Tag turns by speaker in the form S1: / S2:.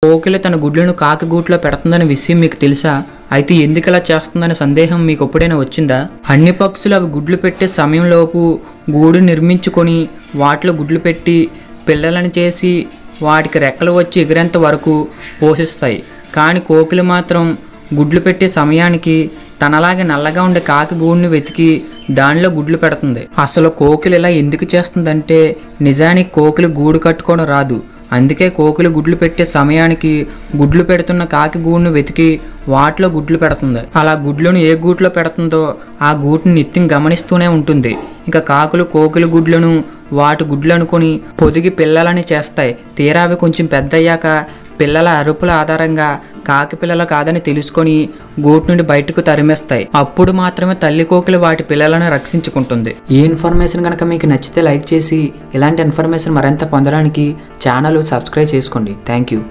S1: కోకిల తన గుడ్లను కాకి గూట్లో పెడుతుందనే విషయం మీకు తెలుసా? అయితే ఎందుకు ఇలా చేస్తుందనే సందేహం మీకు ఎప్పుడైనా వచ్చిందా? అన్ని పక్షులు అవి గుడ్లు పెట్టే సమయంలోపు గూడు నిర్మించుకొని వాటిలో గుడ్లు పెట్టి పిల్లలను చేసి వాటికి రెక్కలు వచ్చి ఎగిరేంత వరకు పోషిస్తాయి. కానీ కోకిల మాత్రం గుడ్లు పెట్టే సమయానికి తనలాగే నల్లగా ఉండే కాకి గూడుని వెతికి దానిలో గుడ్లు పెడుతుంది. అసలు కోకిల ఇలా ఎందుకు చేస్తుందంటే నిజానికి కోకిల గూడు కట్టుకోవడం రాదు. అందుకే కోకిల గుడ్లు పెట్టే సమయానికి గుడ్లు పెడుతున్న కాకి గూడును వెతికి వాటిలో గుడ్లు పెడుతుంది. అలా గుడ్లను ఏ గూట్లో పెడుతుందో ఆ గూటిని నిత్యం గమనిస్తూనే ఉంటుంది. ఇంకా కాకులు కోకిల గుడ్లను వాటి గుడ్లు అనుకొని పొదిగి పిల్లలని చేస్తాయి. తీరా అవి కొంచెం పెద్దయ్యాక పిల్లల అరుపుల ఆధారంగా కాకి పిల్లలు కాదని తెలుసుకొని గూటి నుండి బయటకు తరిమేస్తాయి. అప్పుడు మాత్రమే తల్లి కోకిల వాటి పిల్లలను రక్షించుకుంటుంది. ఈ ఇన్ఫర్మేషన్ కనుక మీకు నచ్చితే లైక్ చేసి ఇలాంటి ఇన్ఫర్మేషన్ మరింత పొందడానికి ఛానల్ సబ్స్క్రైబ్ చేసుకోండి. Thank you.